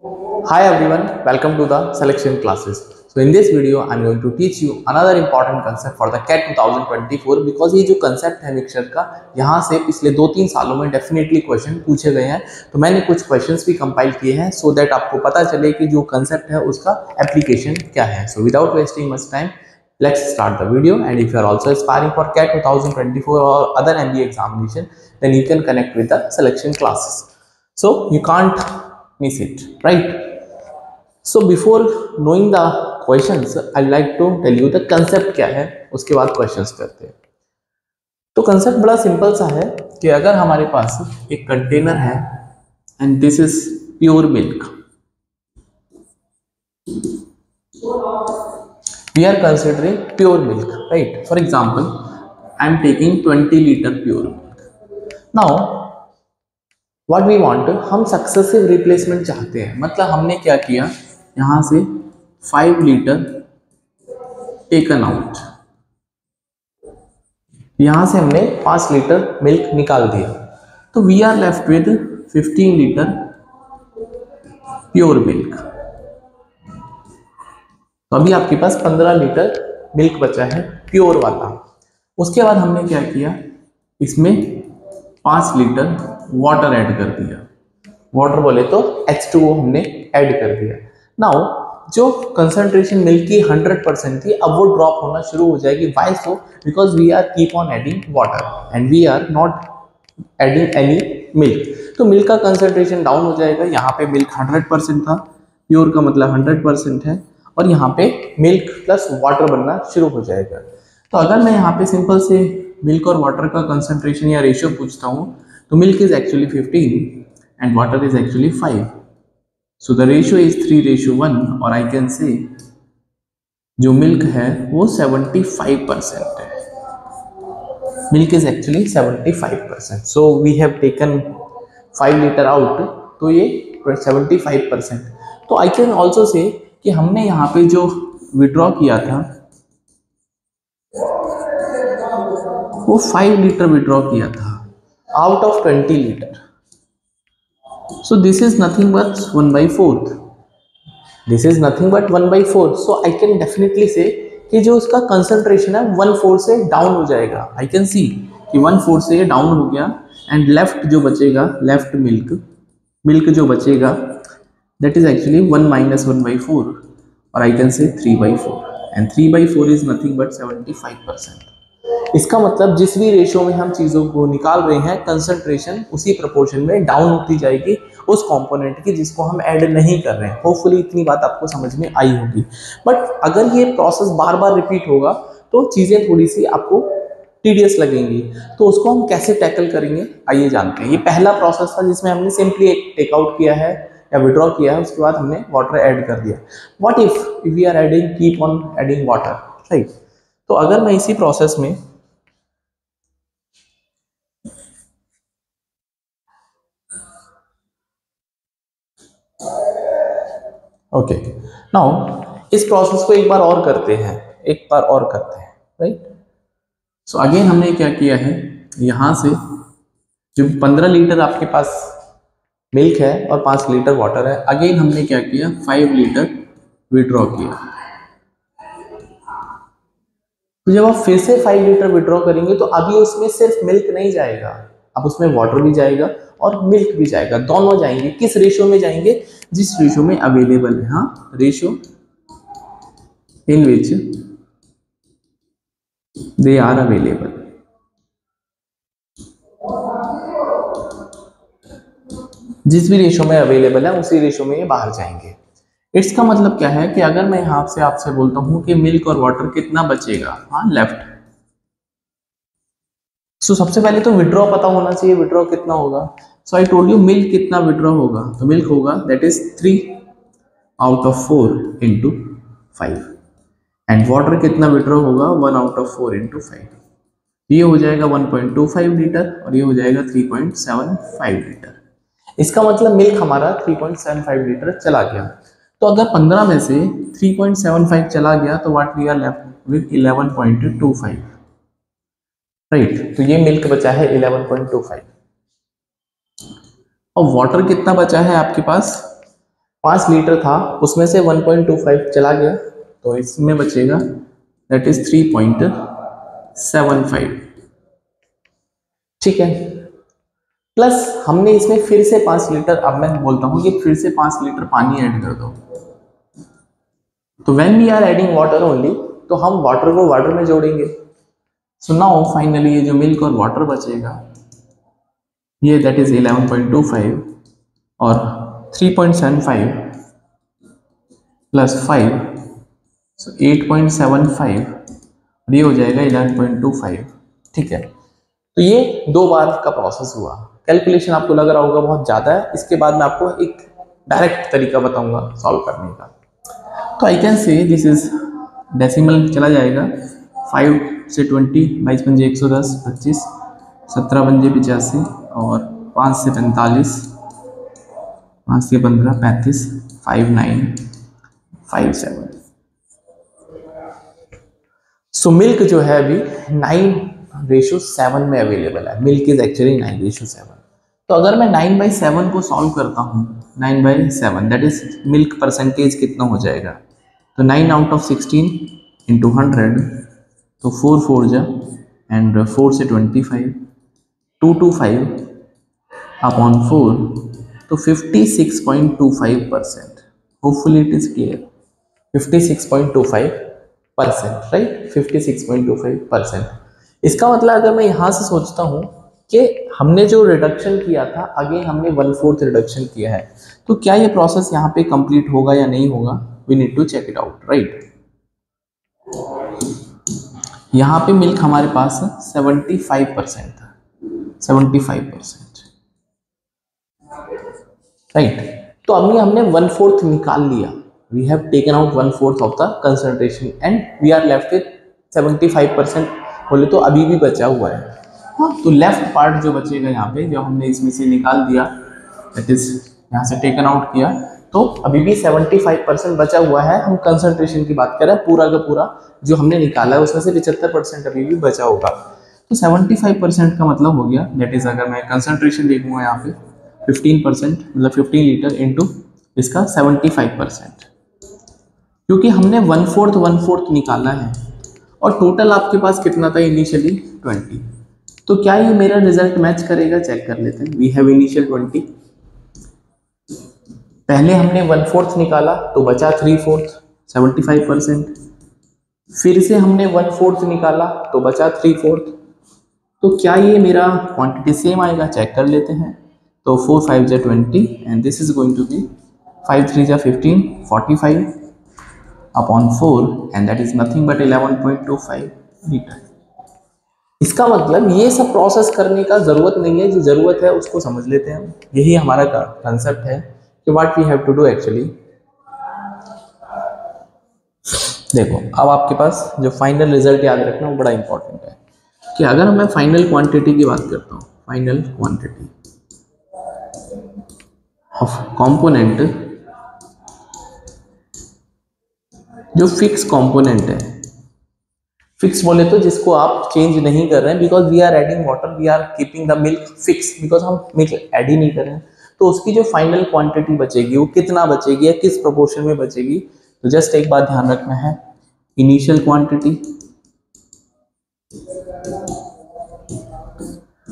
Hi everyone, welcome to the selection classes. So in this video, I'm going to teach you another important concept for the CAT 2024 because ये जो concept है mixture का यहाँ से पिछले 2-3 सालों में डेफिनेटली क्वेश्चन पूछे गए हैं। तो मैंने कुछ क्वेश्चंस भी कंपाइल किए हैं सो दैट आपको पता चले कि जो कंसेप्ट है उसका एप्लीकेशन क्या है। So without wasting much time, let's start the video. And if you are also aspiring for CAT 2024 or other MBA examination, then you can connect with the selection classes. So you can't miss it, right? So before knowing the questions, I like to tell you the concept क्या है, उसके बाद questions करते हैं। तो concept बड़ा simple सा है कि अगर हमारे पास एक कंटेनर है and this is pure milk, we are considering pure milk, right? For example, I am taking 20 liter pure milk. Now what we want, हम सक्सेसिव रिप्लेसमेंट चाहते हैं। मतलब हमने क्या किया, यहाँ से 5 लीटर टेकन आउट, यहां से हमने 5 लीटर मिल्क निकाल दिया, तो we are left with 15 litre pure milk. तो अभी आपके पास 15 लीटर मिल्क बचा है प्योर वाला। उसके बाद हमने क्या किया, इसमें 5 लीटर वाटर ऐड कर दिया। वाटर बोले तो H2O हमने ऐड कर दिया। नाउ जो कंसंट्रेशन मिल्क की 100% थी, अब वो ड्रॉप होना शुरू हो जाएगी। Why so? Because we are keep on adding water and we are not adding any milk. तो मिल्क का कंसंट्रेशन डाउन हो जाएगा। यहाँ पे मिल्क 100% था, प्योर का मतलब 100% है, और यहाँ पे मिल्क प्लस वाटर बनना शुरू हो जाएगा। तो अगर मैं यहाँ पे सिंपल से मिल्क और वाटर का कंसंट्रेशन या रेशियो पूछता हूँ, तो milk is actually 15 and water is actually 5. So the ratio is 3:1, और I can say जो मिल्क है वो 75% है। Milk is actually 75%. So we have taken 5 litre out, तो ये 75%। तो I can also say कि हमने यहाँ पे जो विड्रॉ किया था वो 5 लीटर विड्रॉ किया था out of 20 litre. So this is nothing but 1/4. This is nothing but 1/4. So I can definitely say कि जो उसका कंसंट्रेशन है 1/4 से डाउन हो जाएगा। I can see कि 1/4 से ये डाउन हो गया, एंड लेफ्ट जो बचेगा, लेफ्ट मिल्क जो बचेगा, that is actually 1 minus 1/4, और I can say 3/4, and 3/4 is nothing but 75%. इसका मतलब जिस भी रेशियो में हम चीज़ों को निकाल रहे हैं, कंसंट्रेशन उसी प्रोपोर्शन में डाउन होती जाएगी उस कंपोनेंट की जिसको हम ऐड नहीं कर रहे हैं। होपफुली इतनी बात आपको समझ में आई होगी। बट अगर ये प्रोसेस बार बार रिपीट होगा तो चीज़ें थोड़ी सी आपको टीडियस लगेंगी। तो उसको हम कैसे टैकल करेंगे, आइए जानते हैं। ये पहला प्रोसेस था जिसमें हमने सिंपली एक टेकआउट किया है या विड्रॉ किया है, उसके बाद हमने वाटर ऐड कर दिया। What if we are adding, keep on adding water, right? तो अगर मैं इसी प्रोसेस में ओके, नाउ इस प्रोसेस को एक बार और करते हैं, राइट? सो अगेन हमने क्या किया है, यहां से जो 15 लीटर आपके पास मिल्क है और 5 लीटर वाटर है, अगेन हमने क्या किया, 5 लीटर विड्रॉ किया। तो जब आप फिर से 5 लीटर विड्रॉ करेंगे तो अभी उसमें सिर्फ मिल्क नहीं जाएगा, अब उसमें वाटर भी जाएगा और मिल्क भी जाएगा, दोनों जाएंगे। किस रेशियो में जाएंगे? जिस रेशियो में अवेलेबल है। हाँ, ratio in which they are available. जिस भी रेशियो में अवेलेबल है उसी रेशियो में ये बाहर जाएंगे। इसका मतलब क्या है कि अगर मैं यहाँ से आपसे बोलता हूँ कि मिल्क और वाटर कितना बचेगा, हाँ लेफ्ट, सो सबसे पहले तो विड्रॉ पता होना चाहिए, विड्रॉ कितना होगा। सो आई टोल्ड यू मिल्क कितना विड्रॉ होगा, तो मिल्क होगा that is 3 out of 4 into 5, and water कितना विड्रॉ होगा, 1 आउट ऑफ 4 इंटू 5। ये हो जाएगा 1.25 लीटर और ये हो जाएगा 3.75 लीटर। इसका मतलब मिल्क हमारा 3.75 लीटर चला गया। तो अगर 15 में से 3.75 चला गया तो what we are left with 11.25, right? तो ये मिल्क बचा है 11.25। और वाटर कितना बचा है आपके पास? 5 लीटर था, उसमें से 1.25 चला गया, तो इसमें बचेगा दैट इज 3.75। ठीक है, प्लस हमने इसमें फिर से 5 लीटर, अब मैं बोलता हूं कि फिर से 5 लीटर पानी ऐड कर दो। तो when we are adding water only, तो हम वाटर को वाटर में जोड़ेंगे। सो नाउ फाइनली ये जो मिल्क और वाटर बचेगा ये दैट इज 11.25 और 3.75 प्लस 5, सो 8.75 और ये हो जाएगा 11.25। ठीक है, तो ये 2 बार का प्रोसेस हुआ। कैलकुलेशन आपको लग रहा होगा बहुत ज़्यादा है, इसके बाद मैं आपको एक डायरेक्ट तरीका बताऊंगा सॉल्व करने का। तो I can say this is decimal चला जाएगा, 5 से 20, 22 पंजे 110, 25, 17 पंजे 85 और 5 से 45, 5 से 15 35, 5957। सो मिल्क जो है अभी 9:7 में अवेलेबल है। Milk is actually 9:7। तो अगर मैं 9/7 को सॉल्व करता हूँ, 9/7 दैट इज मिल्क परसेंटेज कितना हो जाएगा, तो 9 आउट ऑफ 16 इंटू 100, तो 4 4 जा एंड 4 से 25, 225 अपॉन 4, तो 56.25%। Hopefully it is clear, 56.25%, right, 56.25%। इसका मतलब अगर मैं यहाँ से सोचता हूँ कि हमने जो रिडक्शन किया था, अगेन हमने 1/4 रिडक्शन किया है, तो क्या ये प्रोसेस यहाँ पे कंप्लीट होगा या नहीं होगा, we need to check it out, right. यहाँ पे मिल्क हमारे पास 75% था, 75%, राइट। तो अभी हमने 1/4 निकाल लिया, we have taken out 1/4 of the concentration and we are left with 75%। बोले तो अभी भी बचा हुआ है। हाँ, तो लेफ्ट पार्ट जो बचेगा यहाँ पे, जो हमने इसमें से निकाल दिया, दैट इज यहाँ से टेकन आउट किया, तो अभी भी 75% बचा हुआ है। हम कंसंट्रेशन की बात कर रहे हैं, पूरा का पूरा जो हमने निकाला है उसमें से 75% अभी भी बचा होगा। तो 75% का मतलब हो गया, दैट इज अगर मैं कंसंट्रेशन देखूंगा यहाँ पे 15%, मतलब 15 लीटर इंटू इसका 75%, क्योंकि हमने 1/4 निकाला है और टोटल आपके पास कितना था इनिशियली 20। तो क्या ये मेरा रिजल्ट मैच करेगा, चेक कर लेते हैं। वी हैव इनिशियल 20, पहले हमने 1/4 निकाला तो बचा 3/4, 75%, फिर से हमने 1/4 निकाला तो बचा 3/4। तो क्या ये मेरा क्वांटिटी सेम आएगा, चेक कर लेते हैं। तो 4 5 जा 20 and this is going to be 5 3 जा 15, 45 upon 4 and that is nothing but 11.25 litre. इसका मतलब ये सब प्रोसेस करने का जरूरत नहीं है, जो जरूरत है उसको समझ लेते हैं। यही हमारा कंसेप्ट है कि what we have to do actually. देखो, अब आपके पास जो फाइनल रिजल्ट याद रखना वो बड़ा इंपॉर्टेंट है कि अगर मैं फाइनल क्वांटिटी की बात करता हूँ, फाइनल क्वांटिटी ऑफ कंपोनेंट, जो फिक्स कंपोनेंट है, फिक्स बोले तो जिसको आप चेंज नहीं कर रहे हैं, because we are adding water, we are keeping the milk fix, because हम मिल्क ऐड ही नहीं कर रहे हैं। तो उसकी जो फाइनल क्वांटिटी बचेगी वो कितना बचेगी या किस प्रोपोर्शन में बचेगी, तो जस्ट एक बात ध्यान रखना है, initial quantity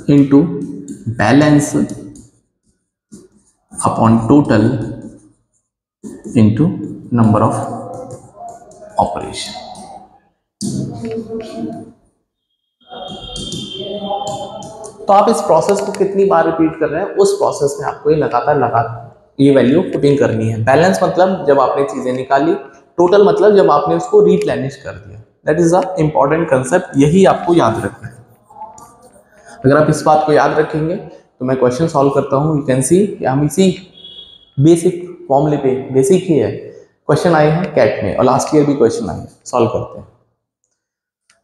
into balance upon total into number of operation. तो आप इस प्रोसेस को कितनी बार रिपीट कर रहे हैं, उस प्रोसेस में आपको ये लगातार ये वैल्यू पुटिंग करनी है। बैलेंस मतलब जब आपने चीजें निकाली, टोटल मतलब जब आपने उसको रिप्लेनिश कर दिया। That is a important concept, यही आपको याद रखना है। अगर आप इस बात को याद रखेंगे तो मैं क्वेश्चन सॉल्व करता हूँ, यू कैन सी हम इसी बेसिक फॉर्मूले पे, बेसिक ही है, क्वेश्चन आए हैं कैट में और लास्ट ईयर भी क्वेश्चन आए हैं, सॉल्व करते हैं।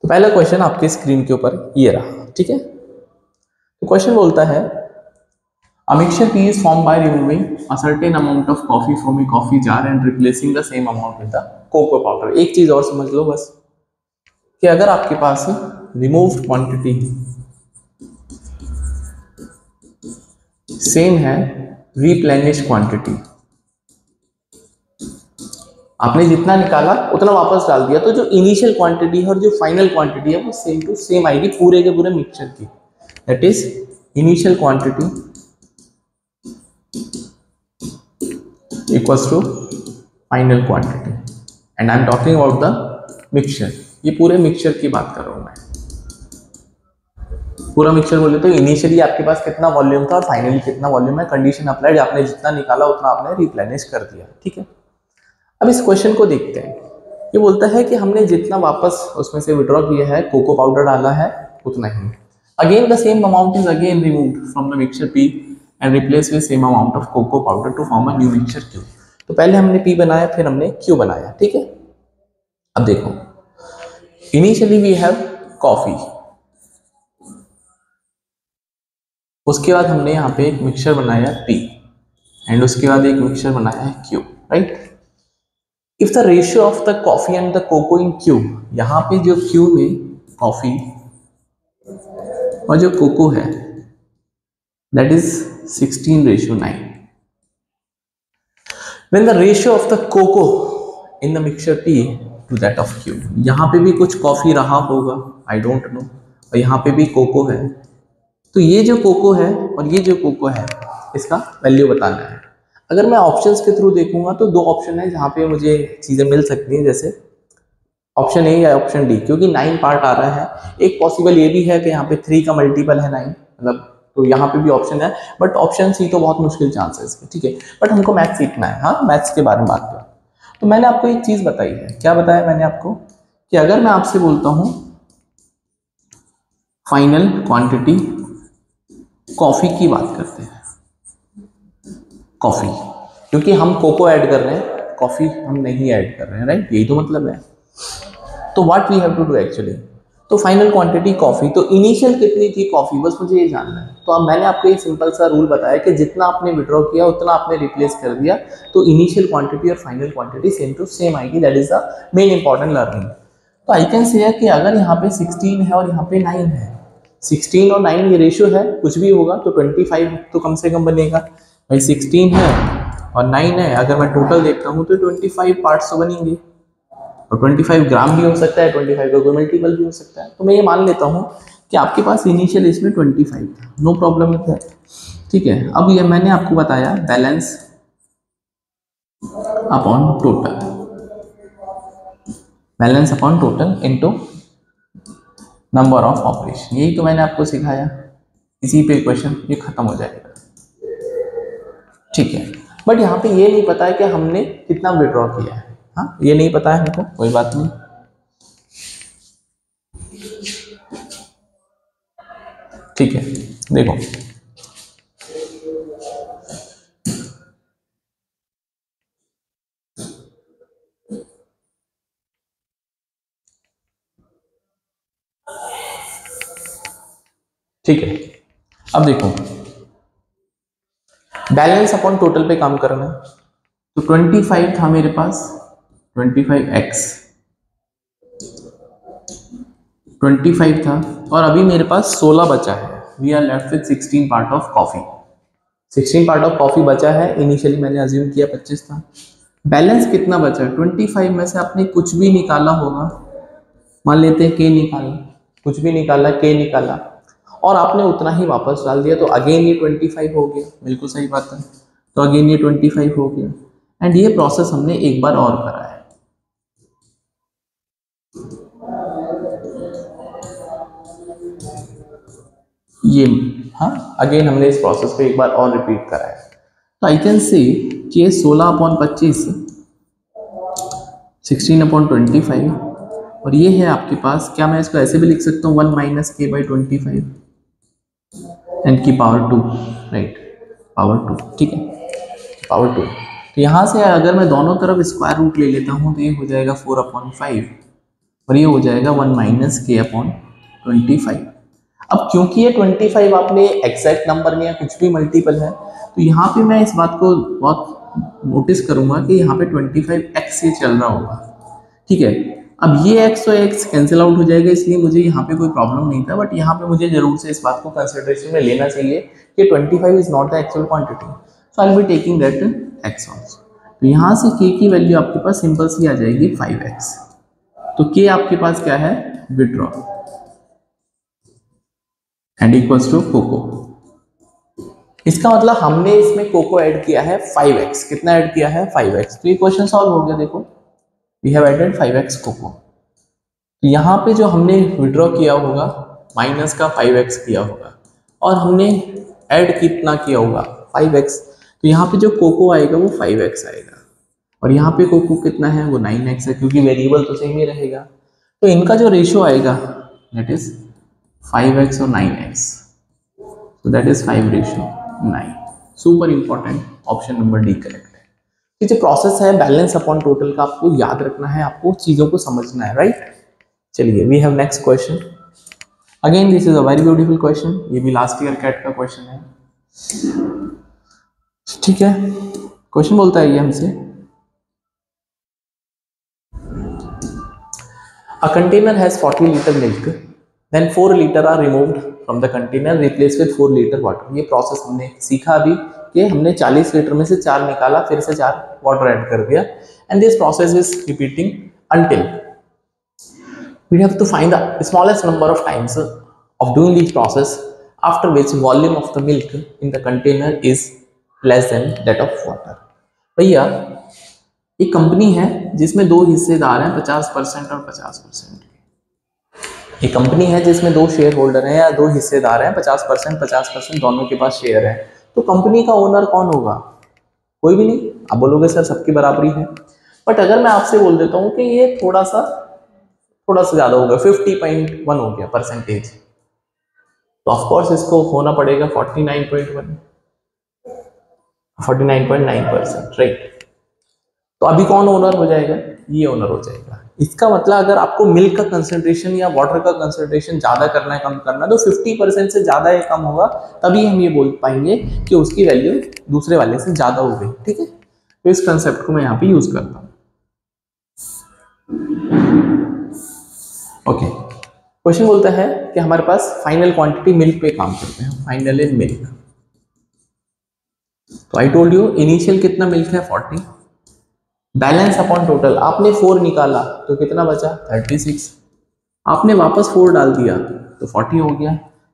तो पहला क्वेश्चन आपके स्क्रीन के ऊपर ये रहा, ठीक है। तो क्वेश्चन बोलता है a mixture P is formed by removing a certain amount of coffee from a coffee jar and replacing the same amount with the cocoa powder। एक चीज और समझ लो बस कि अगर आपके पास रिमूव्ड क्वांटिटी सेम है रिप्लेनिश क्वांटिटी, आपने जितना निकाला उतना वापस डाल दिया, तो जो इनिशियल क्वांटिटी है और जो फाइनल क्वांटिटी है वो सेम टू सेम आएगी पूरे के पूरे मिक्सचर की। That is initial quantity equals to final quantity, and I am talking about the mixture. ये पूरे मिक्सचर की बात कर रहा हूं मैं। पूरा मिक्सचर बोले तो इनिशियली आपके पास कितना वॉल्यूम था और फाइनली कितना वॉल्यूम है, कंडीशन अप्लाइड, आपने जितना निकाला उतना आपने रिप्लेनिश कर दिया। ठीक है, अब इस क्वेश्चन को देखते हैं। ये बोलता है कि हमने जितना वापस उसमें से विड्रॉ किया है, कोको पाउडर डाला है, उतना ही। Again the same amount is again removed from the mixture P and replace with same amount of cocoa powder to form a new mixture Q. तो पहले हमने पी बनाया, फिर हमने क्यू बनाया। ठीक है, अब देखो इनिशियली वी हैव कॉफी, उसके बाद हमने यहाँ पे एक मिक्सचर बनाया पी, एंड उसके बाद एक मिक्सचर बनाया है Q, right. If the ratio of the coffee and the cocoa in Q, यहाँ पे जो क्यू में कॉफी और जो कोको है that is 16:9। When the ratio of the cocoa in the mixture P to that of Q, यहाँ पे भी कुछ कॉफी रहा होगा, आई डोंट नो, और यहाँ पे भी कोको है, तो ये जो कोको है और ये जो कोको है इसका वैल्यू बताना है। अगर मैं ऑप्शंस के थ्रू देखूंगा तो दो ऑप्शन है जहाँ पे मुझे चीज़ें मिल सकती हैं, जैसे ऑप्शन ए या ऑप्शन डी, क्योंकि 9 पार्ट आ रहा है। एक पॉसिबल ये भी है कि यहाँ पे 3 का मल्टीपल है 9, मतलब तो यहाँ पे भी ऑप्शन है, बट ऑप्शन सी तो बहुत मुश्किल चांस है इसके। ठीक है, बट हमको मैथ्स सीखना है, हाँ मैथ्स के बारे में बात करें तो मैंने आपको एक चीज़ बताई है। क्या बताया मैंने आपको कि अगर मैं आपसे बोलता हूँ फाइनल क्वांटिटी कॉफ़ी की बात करते हैं, कॉफ़ी, क्योंकि हम कोको ऐड कर रहे हैं, कॉफ़ी हम नहीं ऐड कर रहे हैं, राइट, यही तो मतलब है। तो what we have to do actually, तो फाइनल क्वांटिटी कॉफ़ी, तो इनिशियल कितनी थी कॉफ़ी, बस मुझे ये जानना है। तो अब मैंने आपको एक सिंपल सा रूल बताया कि जितना आपने विड्रॉ किया उतना आपने रिप्लेस कर दिया, तो इनिशियल क्वांटिटी और final quantity same to same आएगी। That is the main important learning. तो आई कैन से कि अगर यहाँ पे 16 है और यहाँ पे 9 है, 16 और 9 ये रेशियो है, कुछ भी होगा तो 25 तो कम से कम बनेगा भाई। 16 है और 9 है, अगर मैं टोटल देखता हूँ तो 25 पार्ट्स तो बनेंगे, और 25 ग्राम भी हो सकता है, 25 का कोई मल्टीपल भी हो सकता है। तो मैं ये मान लेता हूँ कि आपके पास इनिशियल इसमें 25 था, नो प्रॉब्लम विद दैट। ठीक है, अब ये मैंने आपको बताया balance upon total, balance upon total into number of operation, यही तो मैंने आपको सिखाया। इसी पे क्वेश्चन ये खत्म हो जाएगा। ठीक है, बट यहाँ पे ये नहीं पता है कि हमने कितना विड्रॉ किया है, हाँ ये नहीं पता है हमको, कोई बात नहीं। ठीक है, देखो ठीक है, अब देखो बैलेंस अपॉन टोटल पे काम करना है। तो 25 था मेरे पास, 25x 25 था, और अभी मेरे पास 16 बचा है। We are left with 16 part of coffee, 16 part of coffee बचा है। इनिशियली मैंने अज्यूम किया 25 था। बैलेंस कितना बचा है, 25 में से आपने कुछ भी निकाला होगा, मान लेते हैं के निकाला, कुछ भी निकाला, के निकाला, और आपने उतना ही वापस डाल दिया, तो अगेन ये 25 हो गया। बिल्कुल सही बात है, तो अगेन ये 25 हो गया। एंड ये प्रोसेस हमने एक बार और करा है। ये हाँ अगेन हमने इस प्रोसेस को एक बार और रिपीट करा है। तो आई कैन से कि ये 16/25 16/25, और ये है आपके पास, क्या मैं इसको ऐसे भी लिख सकता हूँ 1 - k/25 एंड की पावर 2, राइट, पावर 2। ठीक है, पावर 2। तो यहाँ से अगर मैं दोनों तरफ स्क्वायर रूट ले लेता हूँ तो ये हो जाएगा 4/5, और ये हो जाएगा 1 - k/25। अब क्योंकि ये 25 आपने एग्जैक्ट नंबर में या कुछ भी मल्टीपल है, तो यहाँ पे मैं इस बात को बहुत नोटिस करूंगा कि यहाँ पे 25x से चल रहा होगा। ठीक है, अब ये x और x कैंसिल आउट हो जाएगा, इसलिए मुझे यहाँ पे कोई प्रॉब्लम नहीं था, बट यहाँ पे मुझे जरूर से इस बात को कंसिडरेशन में लेना चाहिए कि 25 is not the actual quantity, so I will be taking that x also. तो यहाँ से k की वैल्यू आपके पास सिंपल सी आ जाएगी 5x। तो k आपके पास क्या है, withdraw and equals to cocoa. इसका मतलब हमने इसमें कोको ऐड किया है 5x। कितना ऐड किया है, 5x। तो ये क्वेश्चन सॉल्व हो गया। देखो we have added 5x cocoa. तो यहाँ पे जो हमने विड्रॉ किया होगा माइनस का 5x किया होगा और हमने ऐड कितना किया होगा 5x। तो यहाँ पे जो कोको आएगा वो 5x आएगा और यहाँ पे कोको कितना है, वो 9x है, क्योंकि वेरिएबल तो सेम ही रहेगा। तो इनका जो रेशियो आएगा दैट इज 5x और 9x। so that is 5:9। Super important, option number D correct है। ये जो प्रोसेस है बैलेंस अपॉन टोटल का, आपको याद रखना है, आपको चीजों को समझना है, राइट। चलिए we have next question. Again this is a very beautiful question. ये भी लास्ट ईयर कैट का क्वेश्चन है, ठीक है। क्वेश्चन बोलता है ये हमसे, a container has 40 liter milk, then 4 liter are removed from the container, replaced with 4 liter water। ये प्रोसेस हमने सीखा अभी कि हमने 40 लीटर में से 4 निकाला, फिर से 4 वाटर ऐड कर दिया, and this process is repeating until we have to find the smallest number of times of doing this process, after which volume of the milk in the container is less than that of water। भैया एक company है जिसमें दो हिस्सेदार हैं 50% और 50%। एक company है जिसमें दो शेयर होल्डर हैं या दो हिस्सेदार हैं 50% दोनों के पास शेयर है। तो कंपनी का ओनर कौन होगा, कोई भी नहीं। आप बोलोगे सर सबकी बराबरी है, बट अगर मैं आपसे बोल देता हूँ कि ये थोड़ा सा ज्यादा होगा, 50.1 हो गया परसेंटेज, तो ऑफकोर्स इसको होना पड़ेगा 49.9%, राइट। तो अभी कौन ओनर हो जाएगा, ये ओनर हो जाएगा। इसका मतलब अगर आपको मिल्क का कंसंट्रेशन या वाटर का कंसंट्रेशन ज्यादा करना है, कम करना है, तो 50% से ज्यादा या कम होगा, तभी हम ये बोल पाएंगे कि उसकी वैल्यू दूसरे वाले से ज्यादा हो गई, ठीक है। तो इस कंसेप्ट को मैं यहाँ पे यूज करता हूँ। ओके, क्वेश्चन बोलता है कि हमारे पास फाइनल क्वांटिटी मिल्क पे काम करते हैं, फाइनल इन मिल्क। तो आई टोल्ड यू इनिशियल कितना मिल्क है 40, बैलेंस अपॉन टोटल आपने 4 निकाला तो कितना बचा 36, आपने वापस 4 डाल दिया तो 40 हो गया,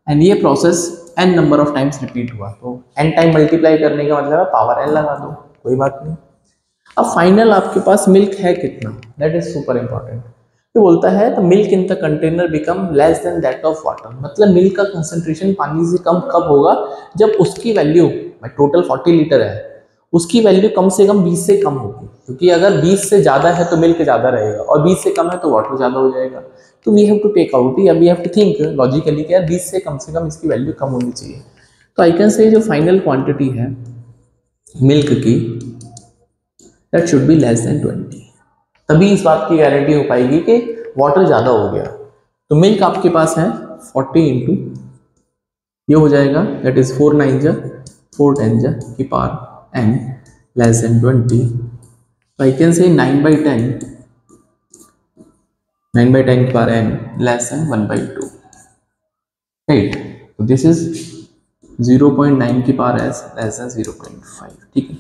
एंड ये process n number of times repeat हुआ। तो n टाइम मल्टीप्लाई करने का मतलब है पावर n लगा दो, कोई बात नहीं। अब फाइनल आपके पास मिल्क है कितना, दैट इज सुपर इंपॉर्टेंट। तो बोलता है तो milk in the container become less than that of water. मतलब मिल्क का कंसंट्रेशन पानी से कम कब होगा, जब उसकी वैल्यू टोटल 40 लीटर है, उसकी वैल्यू कम से कम 20 से कम होगी, क्योंकि अगर 20 से ज्यादा है तो मिल्क ज्यादा रहेगा और 20 से कम है तो वाटर ज्यादा हो जाएगा। तो we have to take out, या we have to think logically कि यार 20 से कम इसकी वैल्यू कम होनी चाहिए। तो आई कैन से जो फाइनल क्वांटिटी है मिल्क की that should be less than 20। तभी इस बात की गारंटी हो पाएगी कि वाटर ज्यादा हो गया। तो मिल्क आपके पास है 40 इंटू ये हो जाएगा दैट इज 4 9 जा 4 10 जा की power n less than 20। so I can say 9/10 की power n less than 1/2, right। so this is 0.9 की पावर s less than 0.5, ठीक है।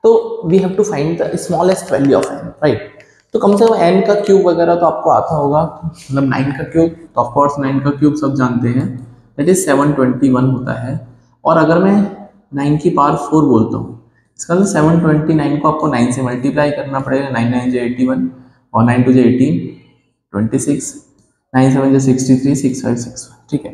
तो we have to find the smallest value of n, right। तो कम से कम n का cube वगैरह तो आपको आता होगा, मतलब 9 का क्यूब, तो ऑफकोर्स 9 का क्यूब सब जानते हैं दैट इज 721 होता है। और अगर मैं 9 की पावर 4 बोलता हूँ, इसका मतलब 729 को आपको 9 से मल्टीप्लाई करना पड़ेगा, 9 9 जो 81 और 9 2 जो 18 26 9 7 जो 63 6 5 6, ठीक है।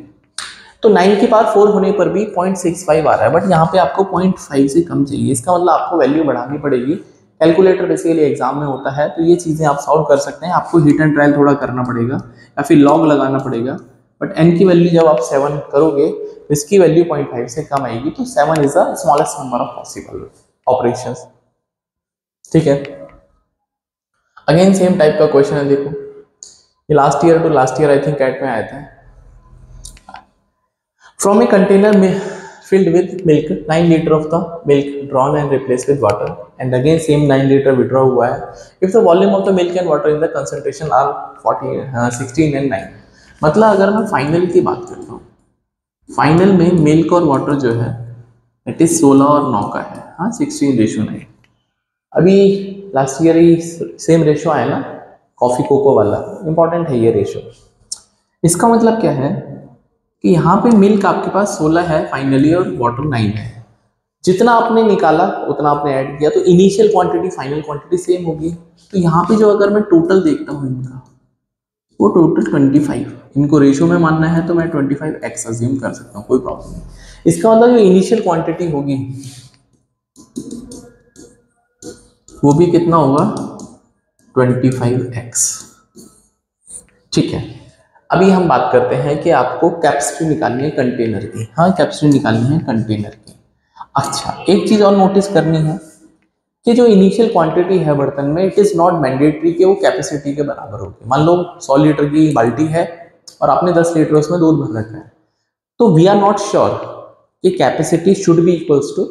तो 9 की पावर 4 होने पर भी 0.65 आ रहा है, बट यहाँ पे आपको 0.5 से कम चाहिए। इसका मतलब आपको वैल्यू बढ़ानी पड़ेगी। कैलकुलेटर बेसिकली एग्जाम में होता है, तो ये चीज़ें आप सॉल्व कर सकते हैं। आपको हिट एंड ट्रायल थोड़ा करना पड़ेगा या फिर लॉग लगाना पड़ेगा, बट n की वैल्यू जब आप 7 करोगे तो इसकी वैल्यू 0.5 से कम आएगी। तो 7 is the smallest number of possible operations, ठीक है। अगेन सेम टाइप का क्वेश्चन है, देखो ये last year I think CAT में आया था। फ्रॉम ए कंटेनर में filled with milk, 9 liter of the milk drawn and replaced with water, and again same 9 liter withdraw हुआ है। If the volume of the milk and water in the concentration are 16 and 9, मतलब अगर मैं final की बात करता हूँ, final में मिल्क और वाटर जो है इट इज 16 और 9 का है, हाँ 16:9। अभी लास्ट ईयर ही सेम रेशो आया ना कॉफ़ी कोको वाला, इंपॉर्टेंट है ये रेशो। इसका मतलब क्या है कि यहाँ पे मिल्क आपके पास 16 है फाइनली और वाटर 9 है। जितना आपने निकाला उतना आपने ऐड किया, तो initial quantity final quantity same होगी। तो यहाँ पे जो अगर मैं टोटल देखता हूँ इनका, वो टोटल 25, इनको रेशियो में मानना है तो मैं 25x अज्यूम कर सकता हूँ, कोई प्रॉब्लम नहीं। इसका मतलब जो इनिशियल क्वांटिटी होगी वो भी कितना होगा, 25x। ठीक है, अभी हम बात करते हैं कि आपको कैपेसिटी निकालनी है कंटेनर की। हाँ, कैपेसिटी निकालनी है कंटेनर की। अच्छा, एक चीज और नोटिस करनी है कि जो इनिशियल क्वांटिटी है बर्तन में, इट इज नॉट मैंडेटरी कि वो कैपेसिटी के बराबर होगी। मान लो 100 लीटर की बाल्टी है और आपने 10 लीटर उसमें दूध भर रखा है, तो वी आर नॉट श्योर कि capacity should be equals to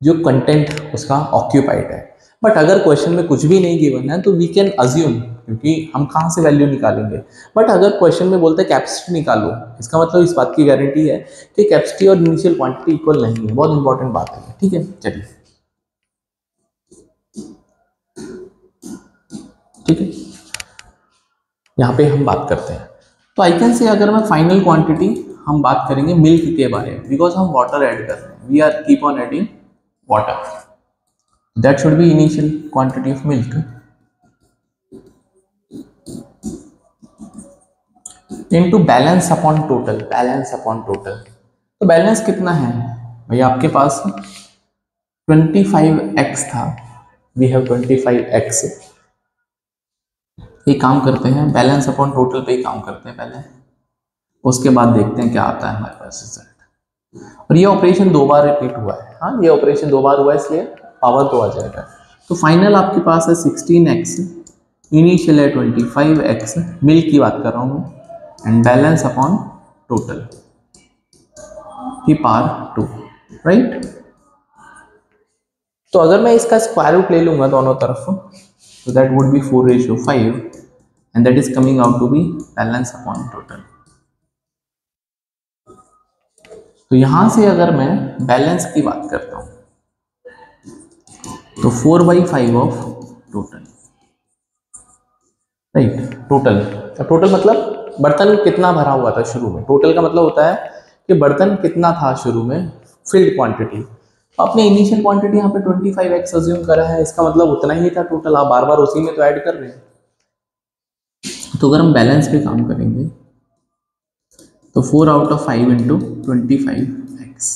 जो कंटेंट उसका ऑक्यूपाइड है। बट अगर क्वेश्चन में कुछ भी नहीं गिवन है तो वी कैन अज्यूम, क्योंकि हम कहाँ से वैल्यू निकालेंगे। बट अगर क्वेश्चन में बोलते हैं कैपेसिटी निकालो, इसका मतलब इस बात की गारंटी है कि कैपेसिटी और इनिशियल क्वांटिटी इक्वल नहीं है। बहुत इंपॉर्टेंट बात है, ठीक है। चलिए, ठीक है, यहाँ पे हम बात करते हैं। तो आई कैन से, अगर मैं फाइनल क्वांटिटी हम बात करेंगे मिल्क के बारे में, बिकॉज हम वाटर ऐड कर रहे हैं, we are keep on adding water, that should be initial quantity of milk into balance upon total. Balance upon total, तो बैलेंस कितना है भाई आपके पास, 25x था, वी हैव 25x। ये काम करते हैं बैलेंस अपॉन टोटल पे ही काम करते हैं पहले, उसके बाद देखते हैं क्या आता है हमारे पास रिजल्ट। और ये ऑपरेशन 2 बार रिपीट हुआ है। हाँ, ये ऑपरेशन 2 बार हुआ है, इसलिए पावर तो आ जाएगा। तो फाइनल आपके पास है 16x, इनिशियल है 25x, मिल्क की बात कर रहा हूँ मैं, एंड बैलेंस अपॉन टोटल की पावर 2, राइट। तो अगर मैं इसका स्क्वायर रूट ले लूंगा दोनों तरफ, तो that would be 4:5 and that is coming out to be balance upon total. तो यहां से अगर मैं बैलेंस की बात करता हूं तो 4/5 of total, right. Total, total मतलब बर्तन कितना भरा हुआ था शुरू में। टोटल का मतलब होता है कि बर्तन कितना था शुरू में, फिल्ड क्वांटिटी। आपने इनिशियल क्वांटिटी यहाँ पे 25x अज्यूम करा है, इसका मतलब उतना ही था टोटल, आप बार बार उसी में तो ऐड कर रहे हैं। तो अगर हम बैलेंस पे काम करेंगे तो 4/5 इंटू 25x,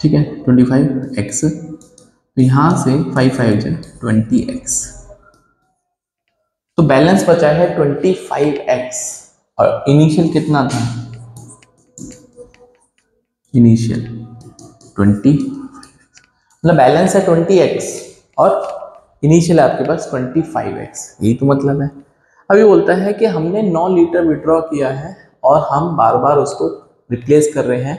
ठीक है, 25x। तो यहाँ से 5/5 है 20x, तो बैलेंस बचा है 25x। और इनिशियल कितना था, इनिशियल 20, मतलब बैलेंस है 20x और इनिशियल है आपके पास 25x, यही तो मतलब है। अभी बोलता है कि हमने 9 लीटर विड्रॉ किया है और हम बार बार उसको रिप्लेस कर रहे हैं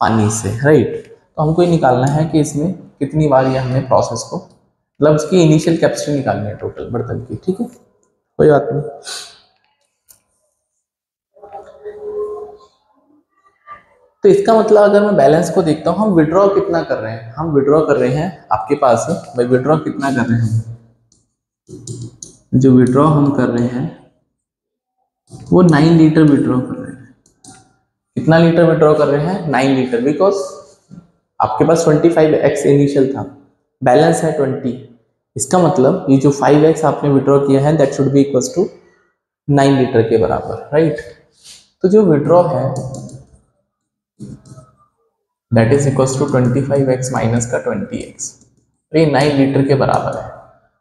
पानी से, राइट। तो हमको ये निकालना है कि इसमें कितनी बार ये हमने प्रोसेस को, मतलब उसकी इनिशियल कैपेसिटी निकालनी है टोटल बर्तन की, ठीक है, कोई बात नहीं। तो इसका मतलब अगर मैं बैलेंस को देखता हूँ, हम विड्रॉ कितना कर रहे हैं, हम विड्रॉ कर रहे हैं आपके पास भाई, विड्रॉ कितना कर रहे हैं हम, जो विड्रॉ हम कर रहे हैं वो 9 लीटर विड्रॉ कर रहे हैं। कितना लीटर विड्रॉ कर रहे हैं, 9 लीटर, बिकॉज आपके पास 25x इनिशियल था, बैलेंस है 20। इसका मतलब ये जो 5x आपने विड्रॉ किया है that should be equals to 9 litre के बराबर, राइट। तो जो विड्रॉ है that is equals to 25x minus का 20x, ये 9 लीटर के बराबर है।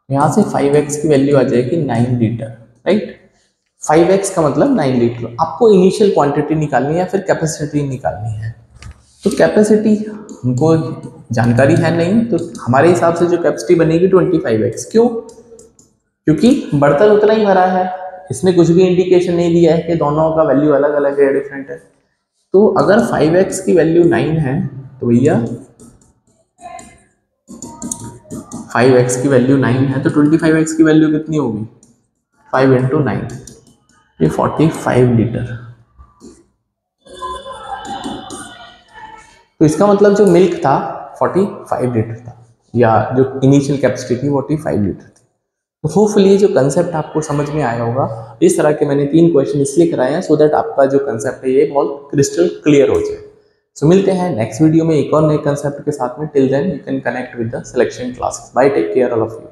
यहाँ से 5x की वैल्यू आ जाएगी 9 लीटर, राइट। 5x का मतलब 9 लीटर। आपको इनिशियल क्वांटिटी निकालनी है या फिर कैपेसिटी निकालनी है। तो कैपेसिटी हमको जानकारी है नहीं, तो हमारे हिसाब से जो कैपेसिटी बनेगी 25x। क्यों, क्योंकि बर्तन उतना ही भरा है, इसमें कुछ भी इंडिकेशन नहीं दिया है कि दोनों का वैल्यू अलग अलग है, डिफरेंट है। तो अगर 5x की वैल्यू 9 है तो भैया 5x की वैल्यू 9 है तो 25x की वैल्यू कितनी होगी, 5 इंटू 9, ये 45 लीटर। तो इसका मतलब जो मिल्क था 45 लीटर था। या जो इनिशियल कैपेसिटी थी वो थी 5 लीटर थी। तो होपफुली ये जो कंसेप्ट आपको समझ में आया होगा। इस तरह के मैंने 3 क्वेश्चन इसलिए कराए हैं सो दैट आपका जो कंसेप्ट है ये बहुत क्रिस्टल क्लियर हो जाए। सो मिलते हैं नेक्स्ट वीडियो में एक और नए कंसेप्ट के साथ में। Till then you can connect with the selection classes. Bye, take care all of you.